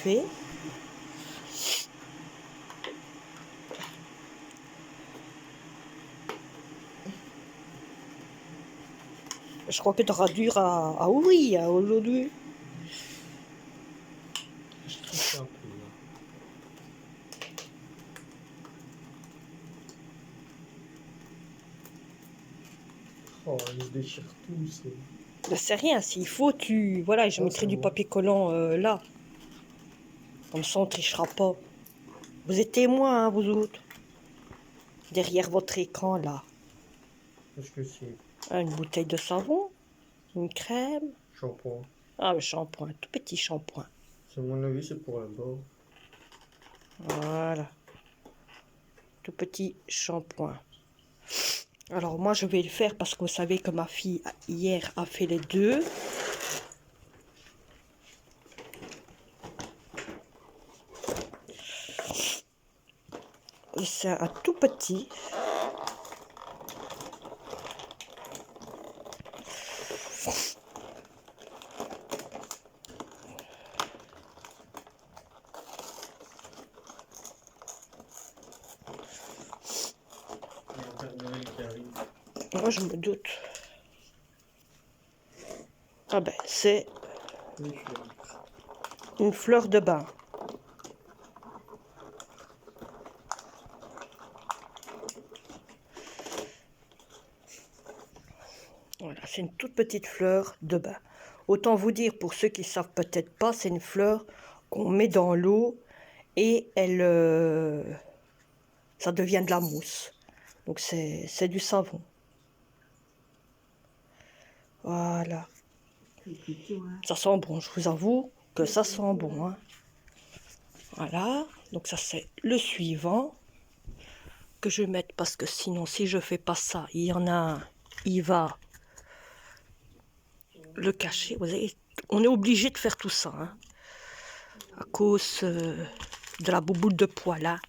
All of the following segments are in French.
fait. Je crois que tu auras dur à ouvrir aujourd'hui. Je triche un peu là. Oh, il se déchire tout, c'est... Ben, c'est rien, s'il faut, tu... Voilà, je Ah, mettrai c'est du bon. papier collant là. Comme ça, on ne trichera pas. Vous êtes témoins, hein, vous autres. Derrière votre écran, là. Qu'est-ce que c'est? Ah, une bouteille de savon, une crème. Shampoing. Ah, le shampoing, tout petit shampoing. C'est mon avis, c'est pour la barbe. Voilà. Tout petit shampoing. Alors, moi, je vais le faire parce que vous savez que ma fille, hier, a fait les deux. Et c'est un tout petit. Il y a un Père Noël qui arrive. Moi, je me doute. Ah ben, c'est Les fleurs. une fleur de bain. Voilà, c'est une toute petite fleur de bain. Autant vous dire, pour ceux qui ne savent peut-être pas, c'est une fleur qu'on met dans l'eau et elle, ça devient de la mousse. Donc c'est du savon. Voilà. Ça sent bon, je vous avoue que ça sent bon, hein. Voilà, donc ça c'est le suivant que je vais mettre parce que sinon si je fais pas ça, il y en a un, il va le cacher. Vous savez, on est obligé de faire tout ça, hein, à cause de la bouboule de poil, hein.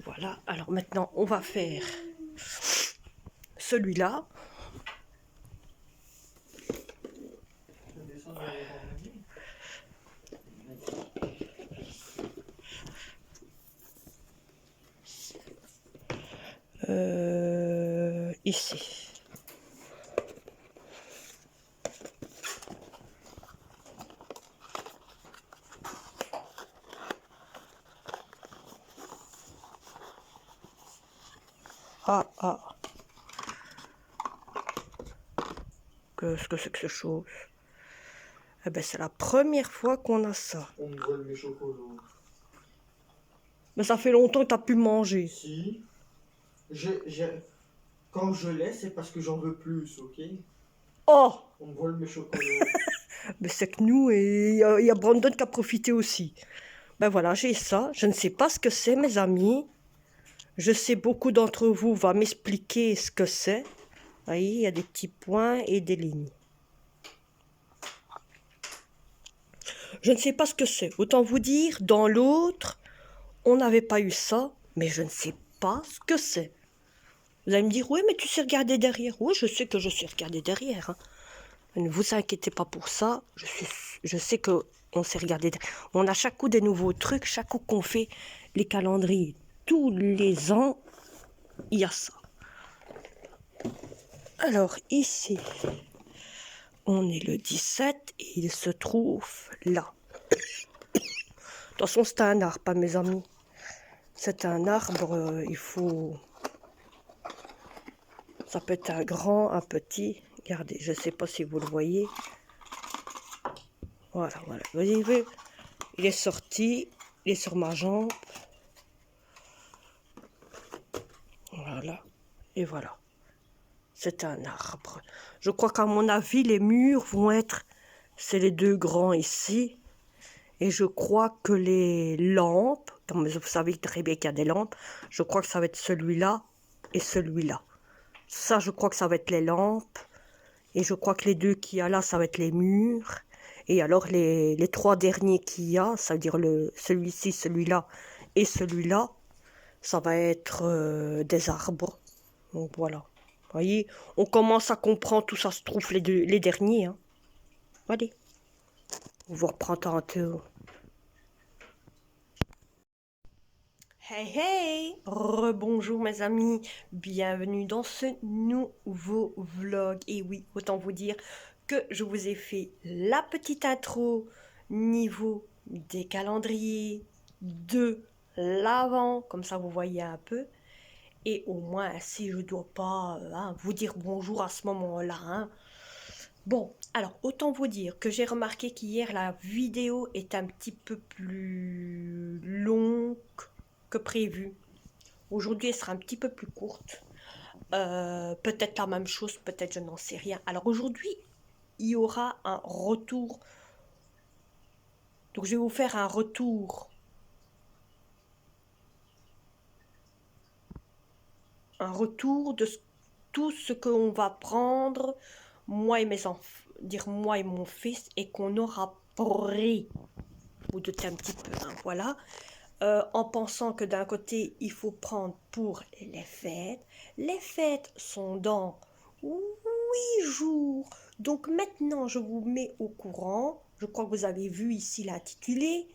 Voilà, alors maintenant on va faire celui-là. Ici. Ah, ah. Qu'est-ce que c'est que cette chose? Eh ben, c'est la première fois qu'on a ça. On me vole mes chocolats. Mais ça fait longtemps que tu as pu manger. Si. Quand je l'ai, c'est parce que j'en veux plus, ok? Oh! On me vole mes chocolats. Mais c'est que nous, et il y a Brandon qui a profité aussi. Ben voilà, j'ai ça. Je ne sais pas ce que c'est, mes amis. Je sais beaucoup d'entre vous va m'expliquer ce que c'est. Vous voyez, il y a des petits points et des lignes. Je ne sais pas ce que c'est. Autant vous dire, dans l'autre, on n'avait pas eu ça, mais je ne sais pas ce que c'est. Vous allez me dire, oui, mais tu sais regarder derrière. Oui, je sais que je sais regarder derrière, hein. Ne vous inquiétez pas pour ça. Je sais que on sait regarder. On a chaque coup des nouveaux trucs, chaque coup qu'on fait les calendriers. Tous les ans, il y a ça. Alors ici, on est le 17 et il se trouve là. De toute façon, c'est un arbre, hein, mes amis. C'est un arbre, il faut... Ça peut être un grand, un petit. Regardez, je ne sais pas si vous le voyez. Voilà, voilà. Vous voyez, il est sorti, il est sur ma jambe. Voilà, et voilà. C'est un arbre. Je crois qu'à mon avis, les murs vont être... C'est les deux grands ici. Et je crois que les lampes, comme vous savez très bien qu'il y a des lampes, je crois que ça va être celui-là et celui-là. Ça, je crois que ça va être les lampes. Et je crois que les deux qu'il y a là, ça va être les murs. Et alors, les trois derniers qu'il y a, ça veut dire celui-ci, celui-là et celui-là, ça va être des arbres. Donc voilà. Vous voyez, on commence à comprendre tout ça se trouve les derniers, hein. Allez, on vous reprend tantôt. Hey hey, rebonjour mes amis, bienvenue dans ce nouveau vlog. Et oui, autant vous dire que je vous ai fait la petite intro niveau des calendriers de l'Avent, comme ça vous voyez un peu. Et au moins, si je dois pas vous dire bonjour à ce moment-là, hein. Bon, alors autant vous dire que j'ai remarqué qu'hier la vidéo est un petit peu plus longue que prévu. Aujourd'hui, elle sera un petit peu plus courte. Peut-être la même chose, peut-être je n'en sais rien. Alors aujourd'hui, il y aura un retour. Donc je vais vous faire un retour. Un retour de tout ce qu'on va prendre, moi et mes enfants, dire moi et mon fils, et qu'on aura pris. Vous doutez un petit peu, hein, voilà. En pensant que d'un côté, il faut prendre pour les fêtes. Les fêtes sont dans 8 jours. Donc maintenant, je vous mets au courant. Je crois que vous avez vu ici l'intitulé.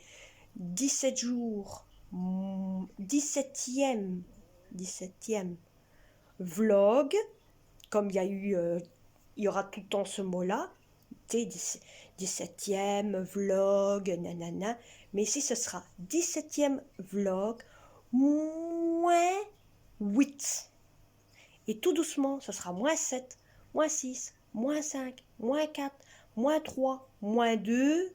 17 jours. 17e. 17e vlog. Comme il y aura tout le temps ce mot-là. 17e vlog, nanana. Mais ici, ce sera 17e vlog moins 8. Et tout doucement, ce sera moins 7, moins 6, moins 5, moins 4, moins 3, moins 2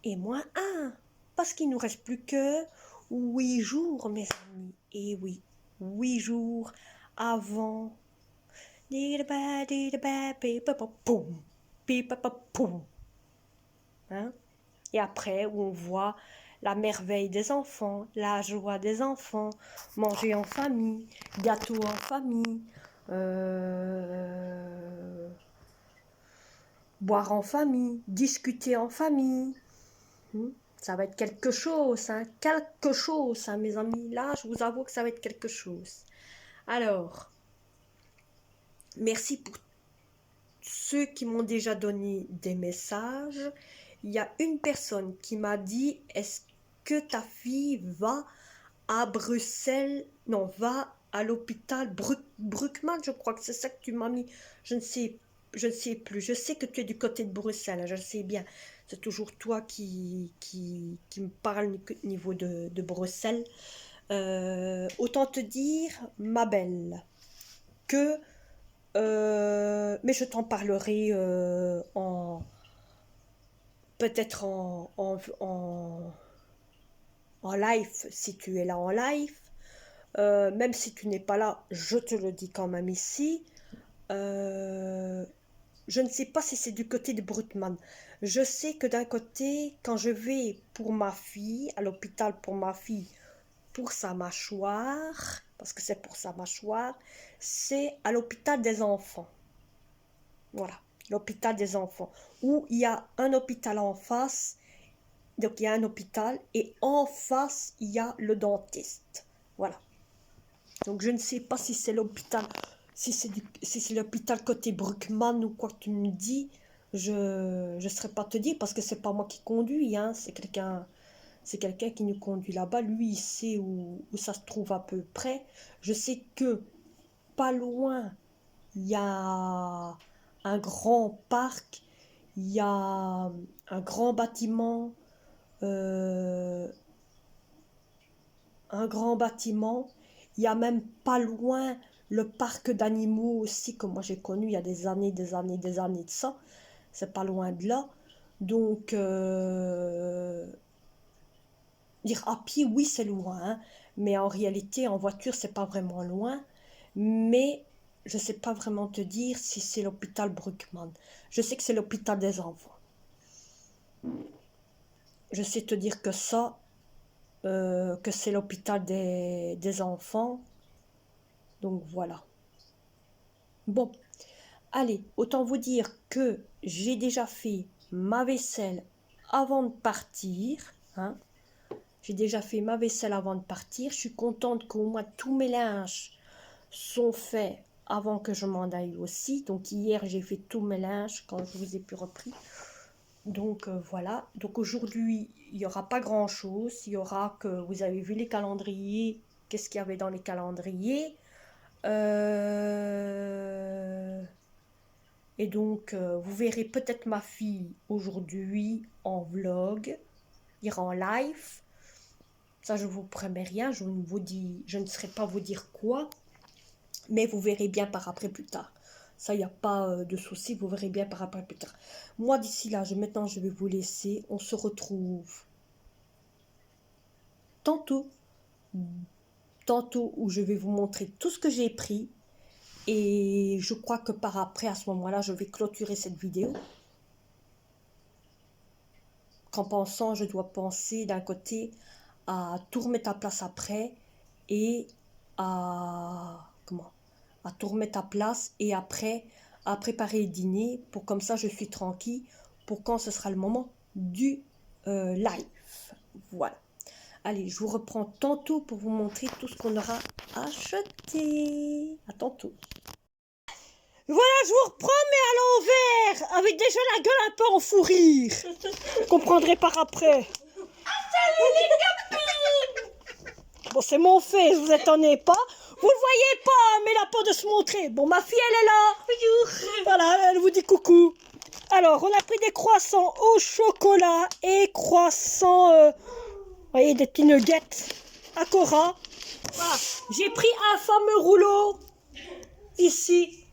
et moins 1. Parce qu'il ne nous reste plus que 8 jours, mes amis. Et oui, 8 jours avant. Hein? Et après, où on voit la merveille des enfants, la joie des enfants, manger en famille, gâteau en famille, boire en famille, discuter en famille. Ça va être quelque chose, hein, mes amis. Là, je vous avoue que ça va être quelque chose. Alors, merci pour ceux qui m'ont déjà donné des messages. Il y a une personne qui m'a dit, est-ce que ta fille va à Bruxelles? Non, va à l'hôpital Bruckmann, je crois que c'est ça que tu m'as mis. Je ne sais plus. Je sais que tu es du côté de Bruxelles, hein, je sais bien. C'est toujours toi qui me parle au niveau de Bruxelles. Autant te dire, ma belle, que mais je t'en parlerai peut-être en live, si tu es là en live. Même si tu n'es pas là, je te le dis quand même ici. Je ne sais pas si c'est du côté de Brutman. Je sais que d'un côté, quand je vais pour ma fille, à l'hôpital pour ma fille, pour sa mâchoire, parce que c'est pour sa mâchoire, c'est à l'hôpital des enfants. Voilà, l'hôpital des enfants, où il y a un hôpital en face. Donc il y a un hôpital et en face, il y a le dentiste. Voilà. Donc je ne sais pas si c'est l'hôpital, si c'est l'hôpital côté Bruckmann ou quoi que tu me dis. Je ne saurais pas te dire parce que c'est pas moi qui conduis, hein, c'est quelqu'un qui nous conduit là-bas. Lui, il sait où ça se trouve à peu près. Je sais que pas loin, il y a un grand parc, il y a un grand bâtiment, il y a même pas loin le parc d'animaux aussi que moi j'ai connu il y a des années de ça, c'est pas loin de là. Donc dire à pied, oui c'est loin, hein, mais en réalité en voiture c'est pas vraiment loin. Mais je sais pas vraiment te dire si c'est l'hôpital Bruckmann. Je sais que c'est l'hôpital des enfants. Je sais te dire que ça, que c'est l'hôpital des enfants. Donc voilà. Bon, allez, autant vous dire que j'ai déjà fait ma vaisselle avant de partir. Hein. J'ai déjà fait ma vaisselle avant de partir. Je suis contente qu'au moins tous mes linges sont faits avant que je m'en aille aussi. Donc hier, j'ai fait tous mes linges quand je vous ai pu repris. Donc voilà, donc aujourd'hui il n'y aura pas grand chose, il y aura que vous avez vu les calendriers, qu'est-ce qu'il y avait dans les calendriers. Et donc vous verrez peut-être ma fille aujourd'hui en vlog, ira en live. Ça je vous promets rien, je ne saurais pas vous dire quoi, mais vous verrez bien par après plus tard. Ça, il n'y a pas de souci, vous verrez bien par après plus tard. Moi, d'ici là, maintenant, je vais vous laisser. On se retrouve tantôt. Tantôt où je vais vous montrer tout ce que j'ai pris. Et je crois que par après, à ce moment-là, je vais clôturer cette vidéo. Qu'en pensant, je dois penser d'un côté à tout remettre à place après et à... Comment? À tout remettre à place et après à préparer le dîner pour comme ça je suis tranquille pour quand ce sera le moment du live. Voilà. Allez, je vous reprends tantôt pour vous montrer tout ce qu'on aura acheté. À tantôt. Voilà, je vous reprends mais à l'envers avec déjà la gueule un peu en fou rire. Vous comprendrez par après. Bon, c'est mon fils, vous étonnez pas. Vous le voyez pas, mais il a peur de se montrer. Bon, ma fille, elle est là. Bonjour. Voilà, elle vous dit coucou. Alors, on a pris des croissants au chocolat et croissants, vous voyez, des petits nuggets à Cora. Voilà, j'ai pris un fameux rouleau ici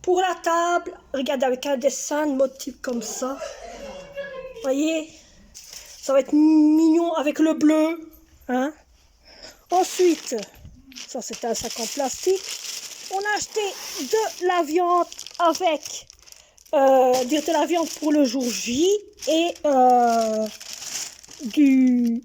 pour la table. Regardez, avec un dessin de motif comme ça. Vous voyez, ça va être mignon avec le bleu, hein. Ensuite, ça c'était un sac en plastique. On a acheté de la viande avec de la viande pour le jour J et du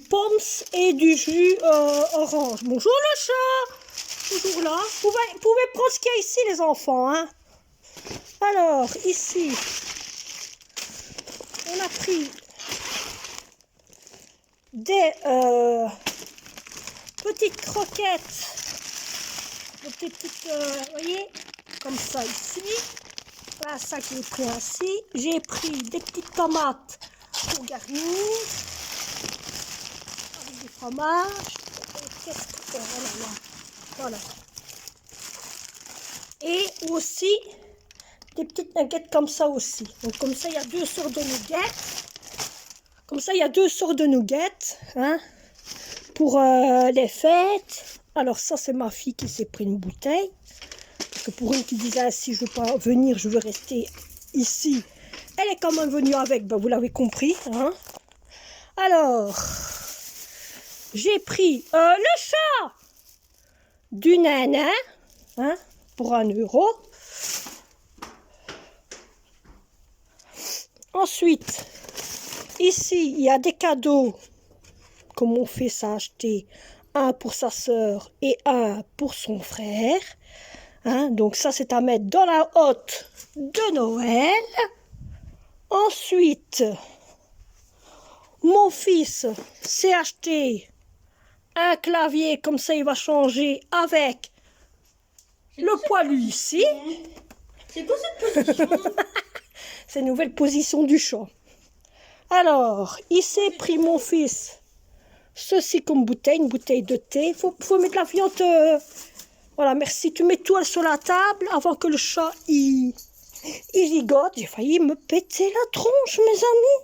pommes et du jus orange. Bonjour le chat, toujours là. Vous pouvez prendre ce qu'il y a ici les enfants, hein. Alors ici, on a pris des petites croquettes, des petites, vous voyez, comme ça ici. Voilà ça que j'ai pris ainsi. J'ai pris des petites tomates pour garnir, avec du fromage. Qu'est-ce que c'est? Voilà, voilà. Et aussi des petites nuggets comme ça aussi. Donc comme ça, il y a deux sortes de nuggets. Comme ça, il y a deux sortes de nuggets, hein, pour les fêtes. Alors ça, c'est ma fille qui s'est pris une bouteille. Parce que pour une qui disait, ah, si je veux pas venir, je veux rester ici. Elle est quand même venue avec, ben, vous l'avez compris, hein. Alors, j'ai pris le chat du nanan, hein, pour 1 €. Ensuite, ici, il y a des cadeaux que mon fils a acheté. Un pour sa sœur et un pour son frère. Hein, donc ça, c'est à mettre dans la hotte de Noël. Ensuite, mon fils s'est acheté un clavier. Comme ça, il va changer avec le poilu ici. C'est quoi cette position? C'est une nouvelle position du chat. Alors, il s'est pris mon fils ceci comme bouteille, une bouteille de thé. Faut mettre la viande. Voilà, merci. Tu mets tout sur la table avant que le chat il gigote. J'ai failli me péter la tronche, mes amis.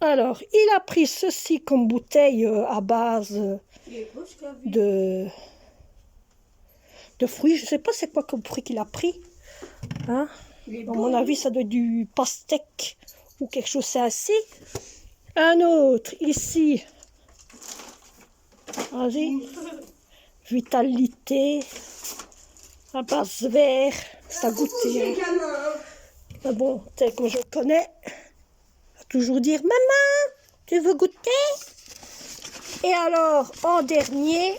Alors, il a pris ceci comme bouteille à base de fruits. Je ne sais pas c'est quoi comme fruit qu'il a pris. Hein? À mon avis, ça doit être du pastèque ou quelque chose ainsi. Un autre ici. Vas-y. Vitalité. À base vert. Ça goûtait. Mais bon, tel que je connais. Va toujours dire maman, tu veux goûter? Et alors, en dernier.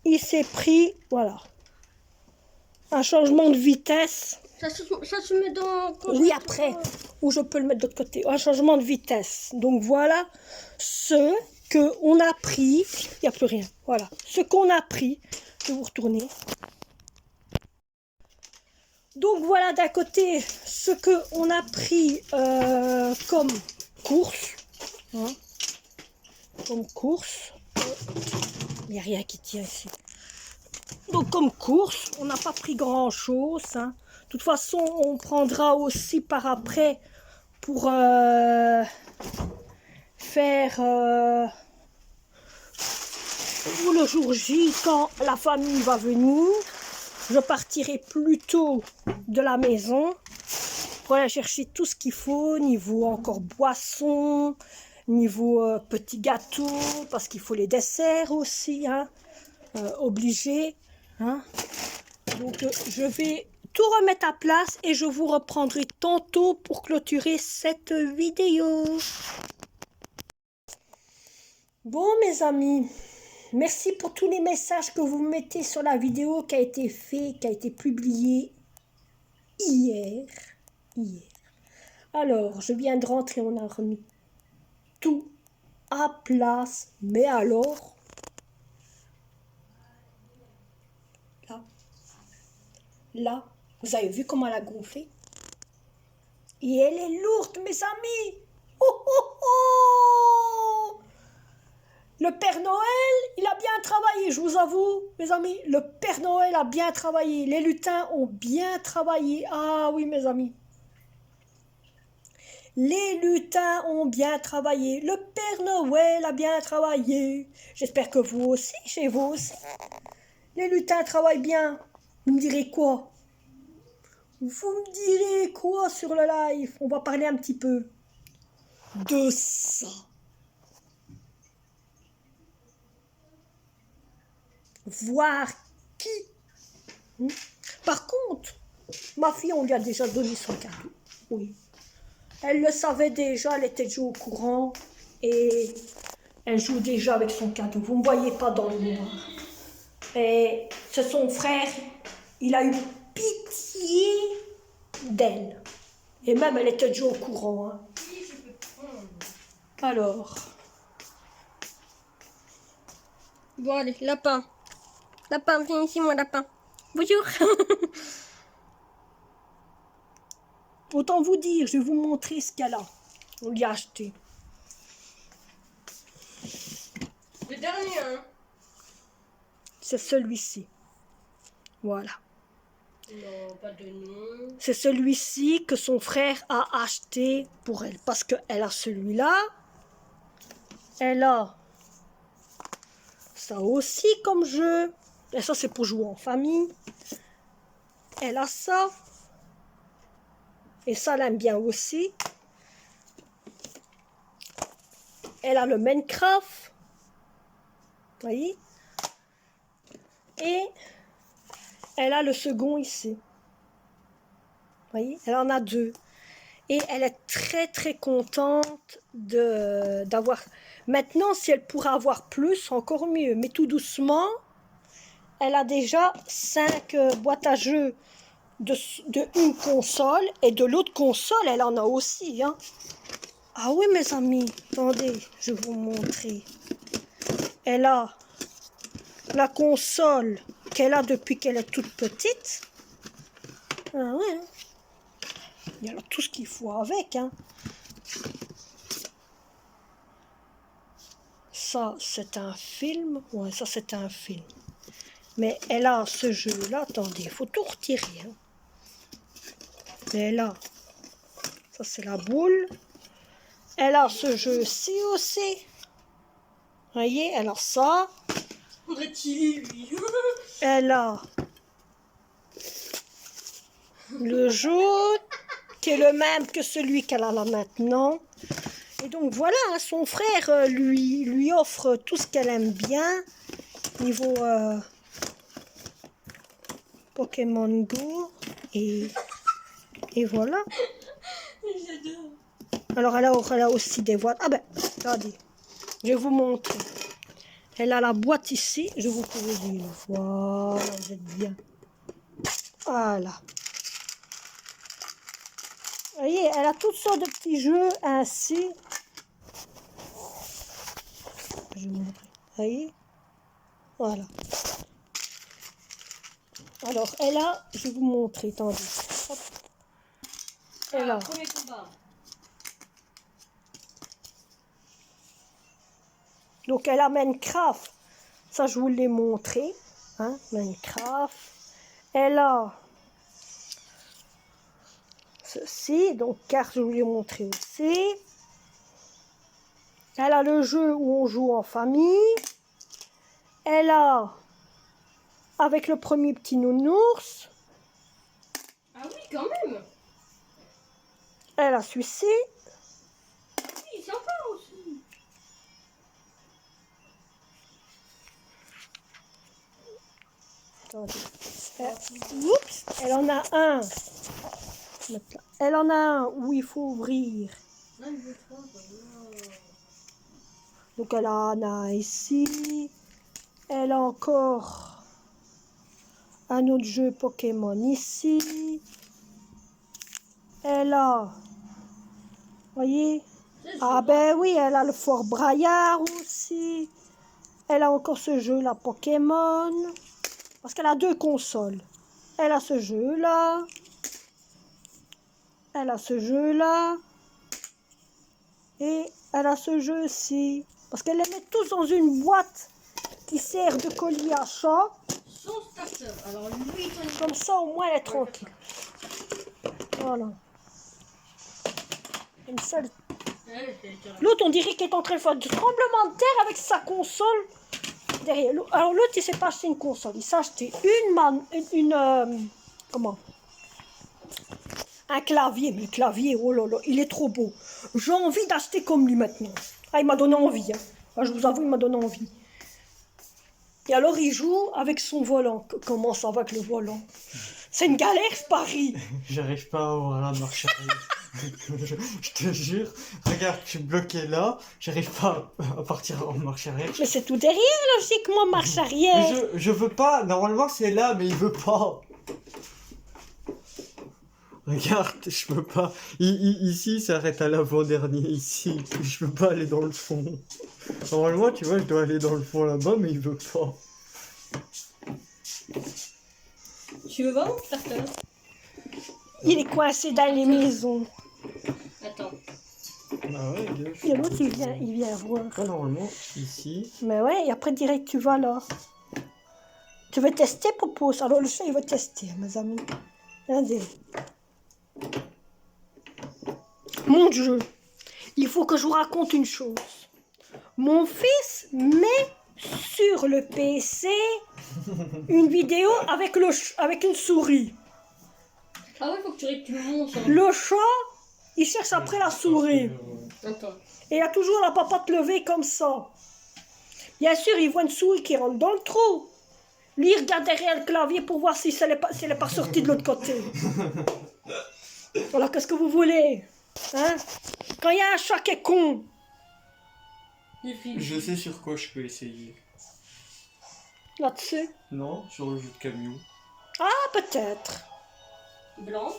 Il s'est pris, voilà, un changement de vitesse. Ça se met dans... Oui, après, ou je peux le mettre de l'autre côté. Un changement de vitesse. Donc voilà ce qu'on a pris. Il n'y a plus rien. Voilà. Ce qu'on a pris Je vais vous retourner. Donc voilà d'un côté ce qu'on a pris comme course. Hein, comme course. Il n'y a rien qui tient ici. Donc comme course, on n'a pas pris grand chose. Hein. De toute façon, on prendra aussi par après pour faire le jour J quand la famille va venir. Je partirai plus tôt de la maison pour aller chercher tout ce qu'il faut, niveau encore boisson, niveau petits gâteaux, parce qu'il faut les desserts aussi, hein, obligé. Hein. Donc je vais tout remettre à place et je vous reprendrai tantôt pour clôturer cette vidéo. Bon mes amis, merci pour tous les messages que vous mettez sur la vidéo qui a été faite, qui a été publiée hier. Alors, je viens de rentrer, on a remis tout à place. Mais alors, là, vous avez vu comment elle a gonflé? Et elle est lourde, mes amis. Oh, oh, oh! Le Père Noël, il a bien travaillé, je vous avoue, mes amis. Le Père Noël a bien travaillé. Les lutins ont bien travaillé. Ah oui, mes amis. Les lutins ont bien travaillé. Le Père Noël a bien travaillé. J'espère que vous aussi, chez vous aussi. Les lutins travaillent bien. Vous me direz quoi? Vous me direz quoi sur le live? On va parler un petit peu de ça. Voir qui. Par contre, ma fille, on lui a déjà donné son cadeau. Oui. Elle le savait déjà, elle était déjà au courant. Et elle joue déjà avec son cadeau. Vous ne me voyez pas dans le noir. Et c'est son frère. Il a eu pitié d'elle. Et même, elle était déjà au courant. Hein. Alors. Bon, allez, lapin. Lapin, viens ici, mon lapin. Bonjour. Autant vous dire, je vais vous montrer ce qu'elle a. On lui a acheté. Le dernier, hein? C'est celui-ci. Voilà. Non, pas de nom. C'est celui-ci que son frère a acheté pour elle. Parce qu'elle a celui-là. Elle a ça aussi comme jeu. Et ça, c'est pour jouer en famille. Elle a ça. Et ça, elle aime bien aussi. Elle a le Minecraft. Vous voyez? Et elle a le second ici. Vous voyez? Elle en a deux. Et elle est très très contente d'avoir... Maintenant, si elle pourrait avoir plus, encore mieux. Mais tout doucement, elle a déjà 5 boîtes à jeux de une console. Et de l'autre console, elle en a aussi. Hein. Ah oui, mes amis. Attendez, je vais vous montrer. Elle a la console qu'elle a depuis qu'elle est toute petite. Ah ouais. Il y a tout ce qu'il faut avec. Hein. Ça, c'est un film. Ouais, ça, c'est un film. Mais elle a ce jeu-là. Attendez, il faut tout retirer. Hein. Mais elle a... Ça, c'est la boule. Elle a ce jeu-ci aussi. Vous voyez, elle a ça. On dirait qu'il est lui. Elle a le jaune, qui est le même que celui qu'elle a là maintenant. Et donc voilà, hein, son frère lui offre tout ce qu'elle aime bien. Niveau Pokémon Go. Et voilà. J'adore. Alors elle a aussi des boîtes. Ah ben, regardez, je vais vous montrer. Elle a la boîte ici, je vous corrige. Voilà, vous êtes bien. Voilà. Vous voyez, elle a toutes sortes de petits jeux ainsi. Je vous montre. Vous voyez? Voilà. Alors, elle a, je vais vous montrer, attendez. Hop. Elle a. Premier combat. Donc, elle a Minecraft. Ça, je vous l'ai montré. Hein, Minecraft. Elle a ceci. Donc, car je vous l'ai montré aussi. Elle a le jeu où on joue en famille. Elle a avec le premier petit nounours. Ah oui, quand même. Elle a celui-ci. Oui, sympa aussi. Attendez. Oups, elle en a un. Elle en a un où il faut ouvrir. Non, il veut pas, bah non. Donc elle en a un ici. Elle a encore un autre jeu Pokémon ici. Elle a, voyez? Ah ben oui, elle a le Fort Braillard aussi. Elle a encore ce jeu-là Pokémon. Parce qu'elle a 2 consoles. Elle a ce jeu-là. Elle a ce jeu-là. Et elle a ce jeu-ci. Parce qu'elle les met tous dans une boîte qui sert de collier à chat. Son starter. Alors lui, Comme ça, au moins, elle est tranquille. Voilà. Comme ça, l'autre, on dirait qu'il est en train de faire du tremblement de terre avec sa console derrière. Alors l'autre, il s'est pas acheté une console. Il s'est acheté comment? Un clavier. Mais le clavier, oh là là, il est trop beau. J'ai envie d'acheter comme lui maintenant. Ah, il m'a donné envie. Hein. Ah, je vous avoue, il m'a donné envie. Et alors, il joue avec son volant. Comment ça va avec le volant? C'est une galère, ce Paris. J'arrive pas à avoir la marche arrière. Je te jure, regarde, je suis bloqué là, j'arrive pas à partir en marche arrière. Mais c'est tout derrière, logiquement, marche arrière. Mais je veux pas, normalement c'est là, mais il veut pas. Regarde, je peux pas. Ici, ça arrête à l'avant-dernier, ici. Je peux pas aller dans le fond. Normalement, tu vois, je dois aller dans le fond là-bas, mais il veut pas. Tu veux voir mon starter? Il est coincé dans les maisons. Attends. Ah ouais, bien. Et l'autre, il vient voir. Ah, normalement, ici. Mais ouais, et après, direct, tu vas là. Tu veux tester, Popos? Alors, le chat, il veut tester, mes amis. Regardez. Mon Dieu, il faut que je vous raconte une chose. Mon fils met sur le PC une vidéo avec une souris. Ah ouais, faut que tu me montres. Hein. Le chat, il cherche après la souris. Attends. Et il a toujours la papatte levée comme ça. Bien sûr, il voit une souris qui rentre dans le trou. Lui, il regarde derrière le clavier pour voir si elle n'est pas sortie de l'autre côté. Voilà, qu'est-ce que vous voulez? Hein? Quand il y a un chat qui est con. Je sais sur quoi je peux essayer. Là-dessus. Non, sur le jeu de camion. Ah, peut-être. Blanc.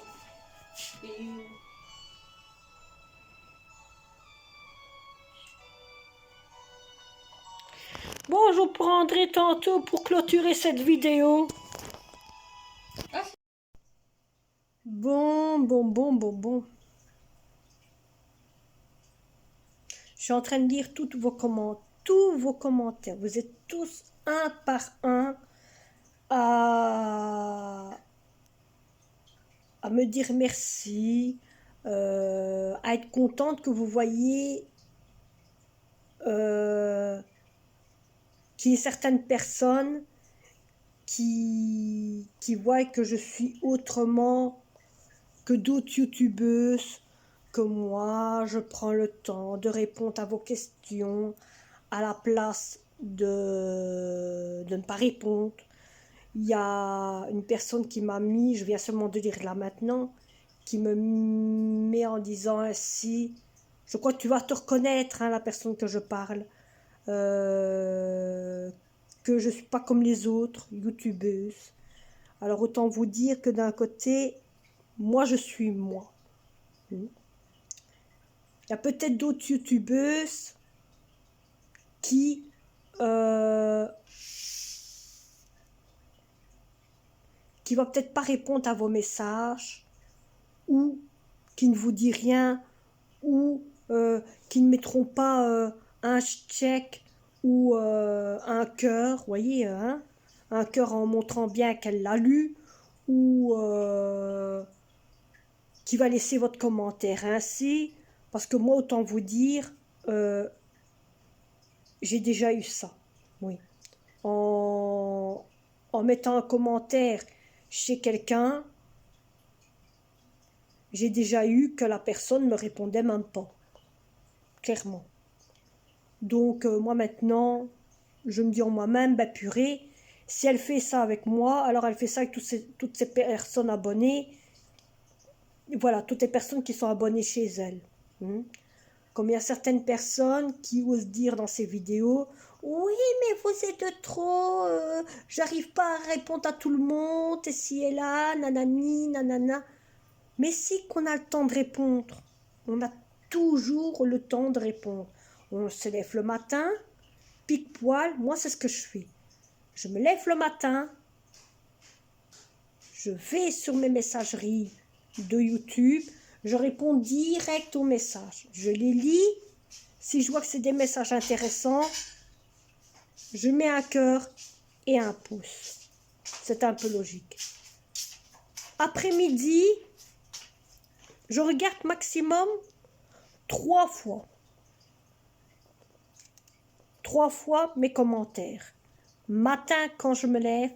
Et... Bon, je vous prendrai tantôt pour clôturer cette vidéo. Ah. Bon. Je suis en train de lire tous vos commentaires. Vous êtes tous un par un à me dire merci, à être contente que vous voyez qu'il y ait certaines personnes qui voient que je suis autrement que d'autres youtubeuses, que moi, je prends le temps de répondre à vos questions à la place de ne pas répondre. Il y a une personne qui m'a mis, je viens seulement de lire là maintenant, qui me met en disant ainsi, je crois que tu vas te reconnaître, hein, la personne que je parle, que je ne suis pas comme les autres youtubeuses. Alors autant vous dire que d'un côté, moi je suis moi. Il y a peut-être d'autres youtubeuses qui qui va peut-être pas répondre à vos messages, ou qui ne vous dit rien, ou qui ne mettront pas un check ou un cœur, vous voyez, hein, un cœur en montrant bien qu'elle l'a lu, ou qui va laisser votre commentaire ainsi, parce que moi, autant vous dire, j'ai déjà eu ça, oui. En mettant un commentaire chez quelqu'un, j'ai déjà eu que la personne ne me répondait même pas, clairement. Donc moi maintenant, je me dis en moi-même, ben purée, si elle fait ça avec moi, alors elle fait ça avec toutes ces personnes abonnées, voilà, toutes les personnes qui sont abonnées chez elle. Comme il y a certaines personnes qui osent dire dans ces vidéos, oui, mais vous êtes trop, j'arrive pas à répondre à tout le monde, et si et là, nanani, nanana. Mais si qu'on a le temps de répondre, on a toujours le temps de répondre. On se lève le matin, pique-poil, moi c'est ce que je fais. Je me lève le matin, je vais sur mes messageries de YouTube, je réponds direct aux messages. Je les lis, si je vois que c'est des messages intéressants, je mets un cœur et un pouce. C'est un peu logique. Après-midi, je regarde maximum 3 fois. 3 fois mes commentaires. Matin quand je me lève,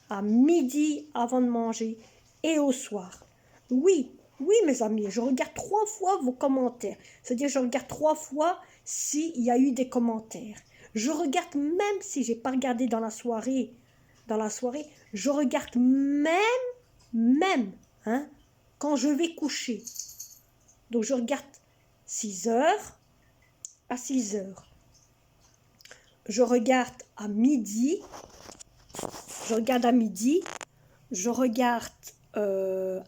à midi avant de manger et au soir. Oui, mes amis, je regarde 3 fois vos commentaires. C'est-à-dire je regarde 3 fois s'il y a eu des commentaires. Je regarde même si j'ai pas regardé dans la soirée, je regarde même, hein, quand je vais coucher. Donc je regarde 6 heures à 6 heures. Je regarde à midi, je regarde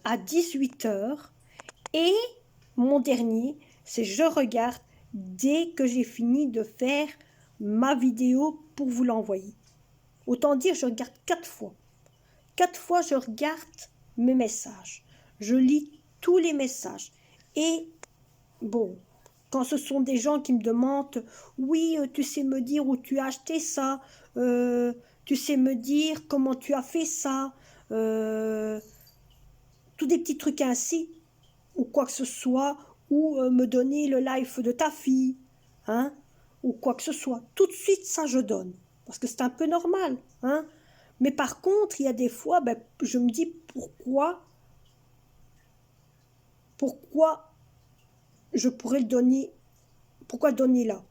à 18 heures, et mon dernier, c'est je regarde dès que j'ai fini de faire ma vidéo pour vous l'envoyer. Autant dire, je regarde 4 fois. 4 fois, je regarde mes messages. Je lis tous les messages. Et bon, quand ce sont des gens qui me demandent, oui, tu sais me dire où tu as acheté ça, tu sais me dire comment tu as fait ça, tous des petits trucs ainsi, ou quoi que ce soit, ou me donner le live de ta fille, hein, ou quoi que ce soit. Tout de suite, ça je donne, parce que c'est un peu normal, hein. Mais par contre, il y a des fois, ben, je me dis pourquoi je pourrais le donner, pourquoi donner là?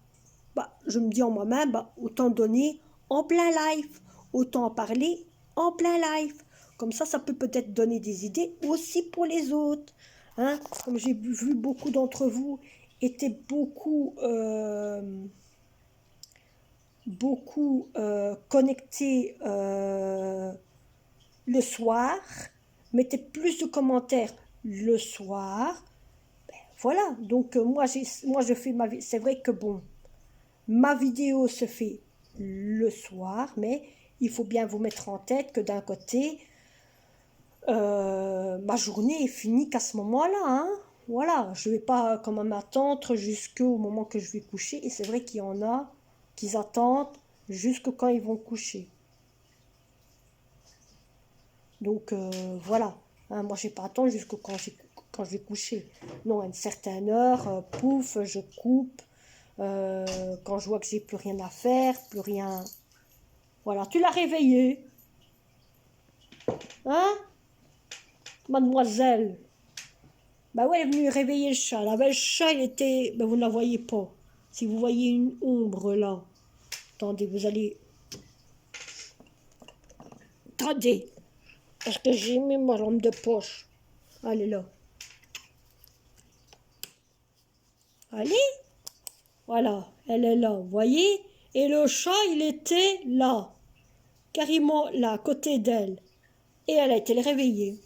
Bah, je me dis en moi-même, bah, autant donner en plein live, autant en parler en plein live. Comme ça peut peut-être donner des idées aussi pour les autres. Hein? Comme j'ai vu beaucoup d'entre vous étaient beaucoup connectés le soir, mettaient plus de commentaires le soir. Ben, voilà, donc moi je fais ma vie. C'est vrai que bon, ma vidéo se fait le soir, mais il faut bien vous mettre en tête que d'un côté, ma journée est finie qu'à ce moment-là. Hein. Voilà, je ne vais pas quand même attendre jusqu'au moment que je vais coucher. Et c'est vrai qu'il y en a qui attendent jusqu'à quand ils vont coucher. Donc voilà, hein, moi je n'ai pas attendre jusqu'à quand je vais coucher. Non, à une certaine heure, pouf, je coupe. Quand je vois que j'ai plus rien à faire, plus rien. Voilà, tu l'as réveillé. Hein, mademoiselle? Bah ouais, elle est venue réveiller le chat. Là, le chat, il était. Ben, vous ne la voyez pas. Si vous voyez une ombre là. Attendez, vous allez. Attendez. Est-ce que j'ai mis ma lampe de poche? Elle est là. Allez. Voilà, elle est là, vous voyez? Et le chat, il était là. Carrément là, à côté d'elle. Et elle a été le réveiller.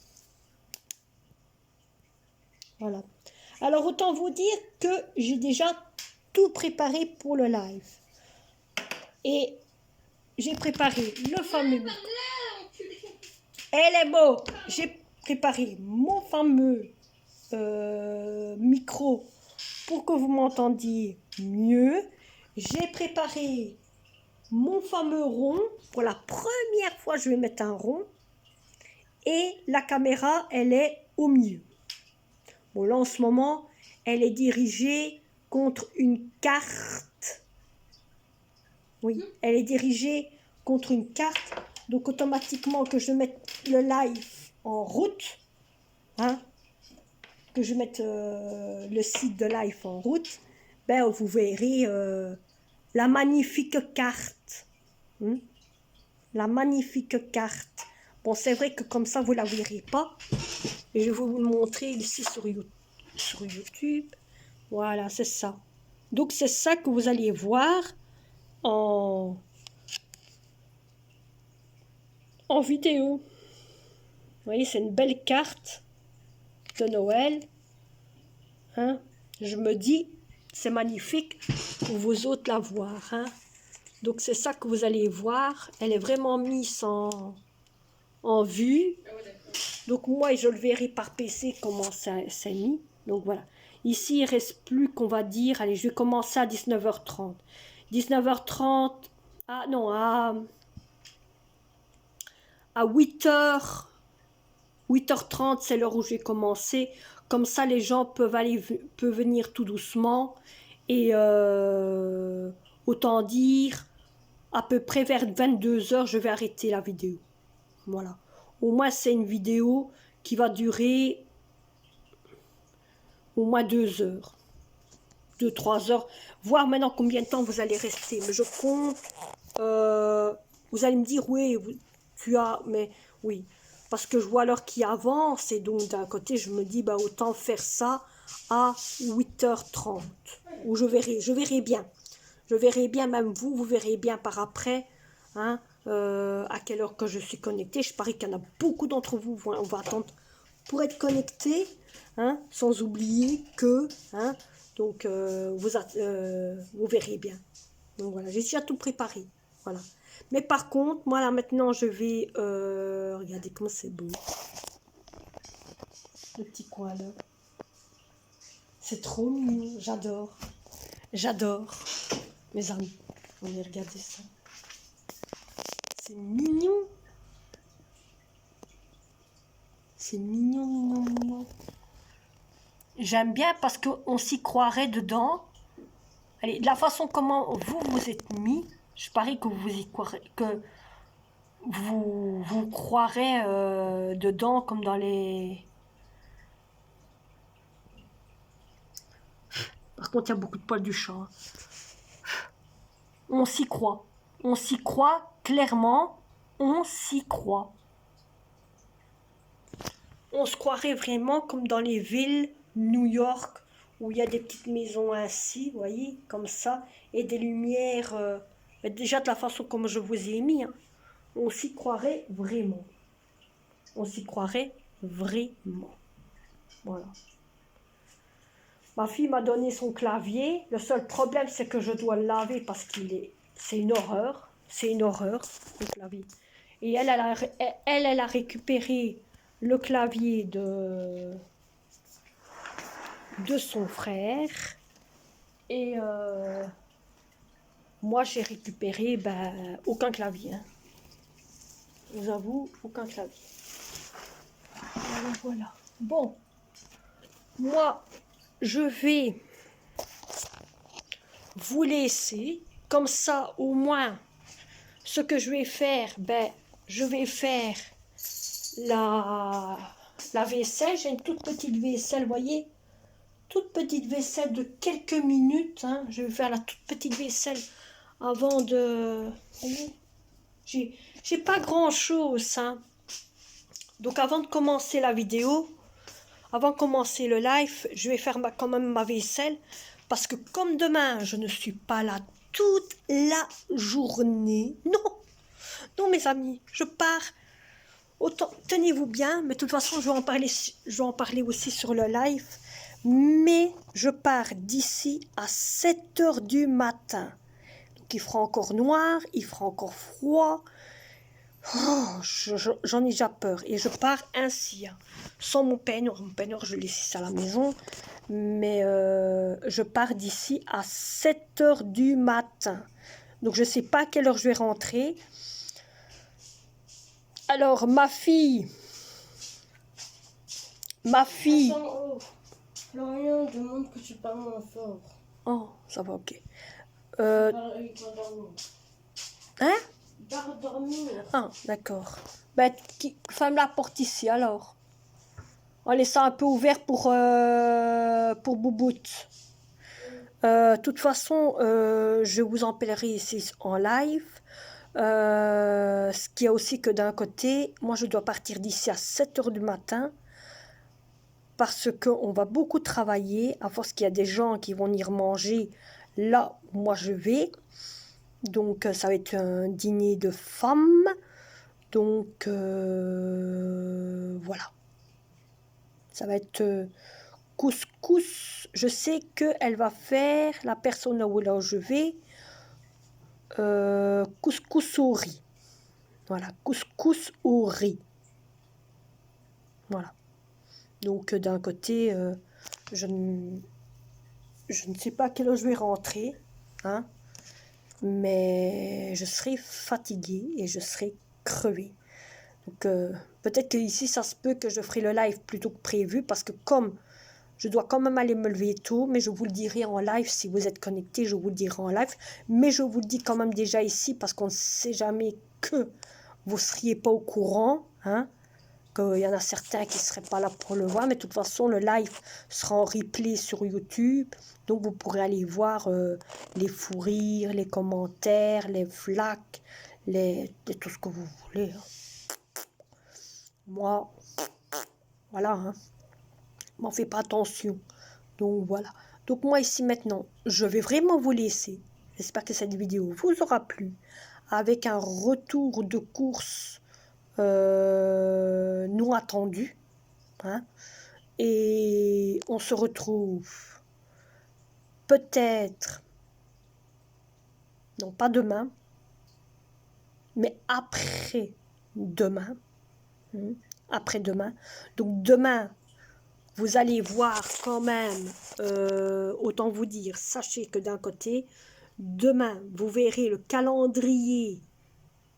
Voilà. Alors, autant vous dire que j'ai déjà tout préparé pour le live. Et j'ai préparé le fameux... Elle est beau. J'ai préparé mon fameux micro pour que vous m'entendiez mieux. J'ai préparé mon fameux rond. Pour la première fois, je vais mettre un rond. Et la caméra, elle est au milieu. Bon, là, en ce moment, elle est dirigée contre une carte. Oui, elle est dirigée contre une carte. Donc, automatiquement, que je mette le live en route, hein, que je mette le site de live en route, ben, vous verrez la magnifique carte. La magnifique carte. Bon, c'est vrai que comme ça, vous ne la verrez pas. Et je vais vous le montrer ici sur YouTube. Voilà, c'est ça. Donc, c'est ça que vous allez voir en vidéo. Vous voyez, c'est une belle carte de Noël. Hein? Je me dis, c'est magnifique pour vous autres la voir. Hein? Donc, c'est ça que vous allez voir. Elle est vraiment mise en vue. Donc, moi, je le verrai par PC comment ça s'est mis. Donc, voilà. Ici, il ne reste plus qu'on va dire... Allez, je vais commencer à 19h30. 19h30... Ah non, à 8h... 8h30, c'est l'heure où j'ai commencé. Comme ça, les gens peuvent venir tout doucement. Et autant dire, à peu près vers 22h, je vais arrêter la vidéo. Voilà. Au moins, c'est une vidéo qui va durer au moins 2 heures. 2-3 heures. Voir maintenant combien de temps vous allez rester. Mais je compte. Vous allez me dire, oui, tu as... Mais oui. Parce que je vois l'heure qui avance. Et donc, d'un côté, je me dis, bah, autant faire ça à 8h30. Où je verrai bien. Je verrai bien, même vous verrez bien par après. Hein, à quelle heure que je suis connectée. Je parie qu'il y en a beaucoup d'entre vous. On va attendre pour être connectés. Hein, sans oublier que... Hein, donc, vous verrez bien. Donc, voilà, j'ai déjà tout préparé. Voilà. Mais par contre, moi, là, maintenant, je vais... regardez comment c'est beau. Le petit coin, là. C'est trop mignon. J'adore. J'adore. Mes amis, regardez ça. C'est mignon. C'est mignon, mignon, mignon. J'aime bien parce qu'on s'y croirait dedans. Allez, de la façon comment vous êtes mis, je parie que vous y croirez, que vous croirez dedans comme dans les... Par contre, il y a beaucoup de poils du chat. Hein. On s'y croit. On s'y croit clairement. On s'y croit. On se croirait vraiment comme dans les villes New York, où il y a des petites maisons ainsi, vous voyez, comme ça, et des lumières, déjà de la façon comme je vous ai mis, hein, on s'y croirait vraiment. On s'y croirait vraiment. Voilà. Ma fille m'a donné son clavier. Le seul problème, c'est que je dois le laver parce c'est une horreur. C'est une horreur, le clavier. Et elle a récupéré le clavier de son frère. Et moi, j'ai récupéré aucun clavier. Hein. Je vous avoue, aucun clavier. Voilà. Bon. Moi, je vais vous laisser. Comme ça, au moins, ce que je vais faire, je vais faire la vaisselle. J'ai une toute petite vaisselle, vous voyez, toute petite vaisselle de quelques minutes. Hein. Je vais faire la toute petite vaisselle avant de... Vous voyez, j'ai pas grand chose. Hein. Donc avant de commencer la vidéo, avant de commencer le live, je vais faire quand même ma vaisselle. Parce que comme demain, je ne suis pas là toute la journée. Non mes amis, je pars. Autant, tenez-vous bien, mais de toute façon, je vais en parler aussi sur le live. Mais je pars d'ici à 7h du matin. Donc il fera encore noir, il fera encore froid. Oh, j'en ai déjà peur. Et je pars ainsi, hein, sans mon peigneur. Mon peigneur, je laisse ici à la maison. Mais je pars d'ici à 7 heures du matin. Donc, je ne sais pas à quelle heure je vais rentrer. Alors, ma fille... Attends, oh. Florian demande que tu parles moins fort. Oh, ça va, ok. Il va dormir. Hein? Il va dormir. Ah, d'accord. Ben, ferme la porte ici, alors. En laissant un peu ouvert pour Bouboute. De toute façon, je vous en parlerai ici en live. Ce qui est aussi que d'un côté, moi je dois partir d'ici à 7 heures du matin parce qu'on va beaucoup travailler, à force qu'il y a des gens qui vont venir manger là où moi je vais. Donc ça va être un dîner de femmes. Donc voilà. Ça va être couscous. Je sais qu'elle va faire, la personne là où je vais, couscous au riz. Voilà, couscous au riz. Voilà. Donc d'un côté, je ne sais pas à quelle heure je vais rentrer, hein, mais je serai fatiguée et je serai crevée. Donc peut-être qu'ici, ça se peut que je ferai le live plus tôt que prévu, parce que comme je dois quand même aller me lever tôt, mais je vous le dirai en live. Si vous êtes connectés, je vous le dirai en live. Mais je vous le dis quand même déjà ici, parce qu'on ne sait jamais que vous ne seriez pas au courant, hein, qu'il y en a certains qui ne seraient pas là pour le voir. Mais de toute façon, le live sera en replay sur YouTube. Donc vous pourrez aller voir les fous rires, les commentaires, les flacs, tout ce que vous voulez. Hein. Moi, voilà, hein. M'en fais pas attention. Donc voilà. Donc moi ici maintenant, je vais vraiment vous laisser. J'espère que cette vidéo vous aura plu. Avec un retour de course non attendu. Hein. Et on se retrouve peut-être, non pas demain, mais après-demain. Après-demain. Donc demain, vous allez voir quand même, autant vous dire, sachez que d'un côté, demain, vous verrez le calendrier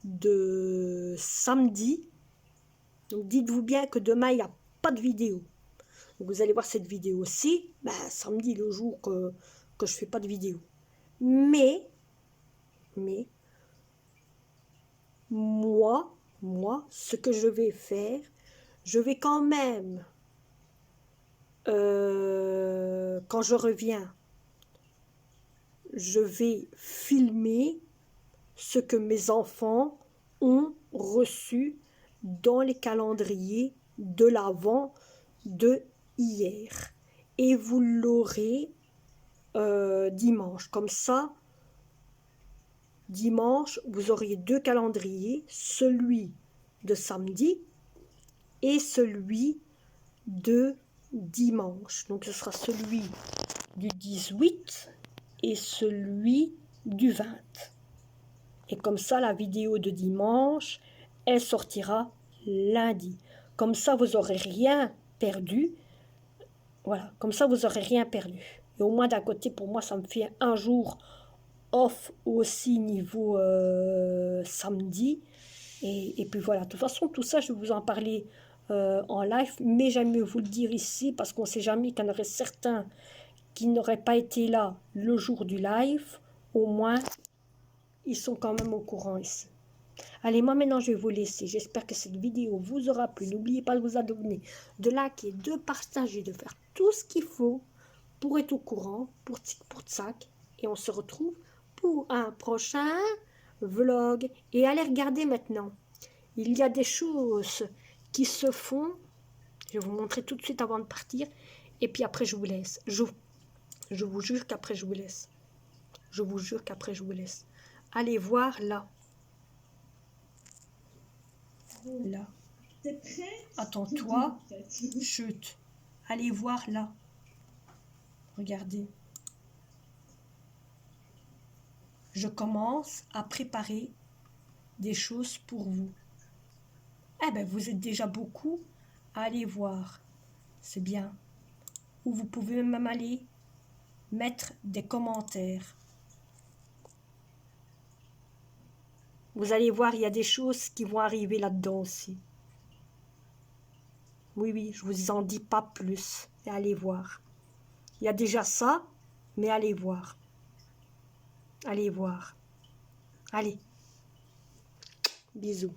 de samedi. Donc dites-vous bien que demain, il n'y a pas de vidéo. Donc, vous allez voir cette vidéo-ci, ben, samedi, le jour que je ne fais pas de vidéo. Mais, moi, ce que je vais faire, je vais quand même, quand je reviens, je vais filmer ce que mes enfants ont reçu dans les calendriers de l'Avent de hier. Et vous l'aurez dimanche. Comme ça, dimanche, vous auriez 2 calendriers, celui de samedi et celui de dimanche. Donc ce sera celui du 18 et celui du 20. Et comme ça, la vidéo de dimanche, elle sortira lundi. Comme ça, vous n'aurez rien perdu. Voilà, comme ça, vous n'aurez rien perdu. Et au moins, d'un côté, pour moi, ça me fait un jour off aussi niveau samedi. Et puis voilà, de toute façon, tout ça, je vais vous en parler en live. Mais j'aime mieux vous le dire ici, parce qu'on ne sait jamais qu'il y en aurait certains qui n'auraient pas été là le jour du live. Au moins, ils sont quand même au courant ici. Allez, moi maintenant je vais vous laisser. J'espère que cette vidéo vous aura plu. N'oubliez pas de vous abonner, de liker, de partager, de faire tout ce qu'il faut pour être au courant, pour Tsak. Et on se retrouve pour un prochain vlog. Et allez regarder maintenant. Il y a des choses qui se font. Je vais vous montrer tout de suite avant de partir. Et puis après je vous laisse. Je vous jure qu'après je vous laisse. Je vous jure qu'après je vous laisse. Allez voir là. Là. Attends-toi. Chut. Allez voir là. Regardez. Je commence à préparer des choses pour vous. Eh ben, vous êtes déjà beaucoup à aller voir. C'est bien. Ou vous pouvez même aller mettre des commentaires. Vous allez voir, il y a des choses qui vont arriver là-dedans aussi. Oui, oui, je vous en dis pas plus. Et allez voir. Il y a déjà ça, mais allez voir. Allez voir. Allez. Bisous.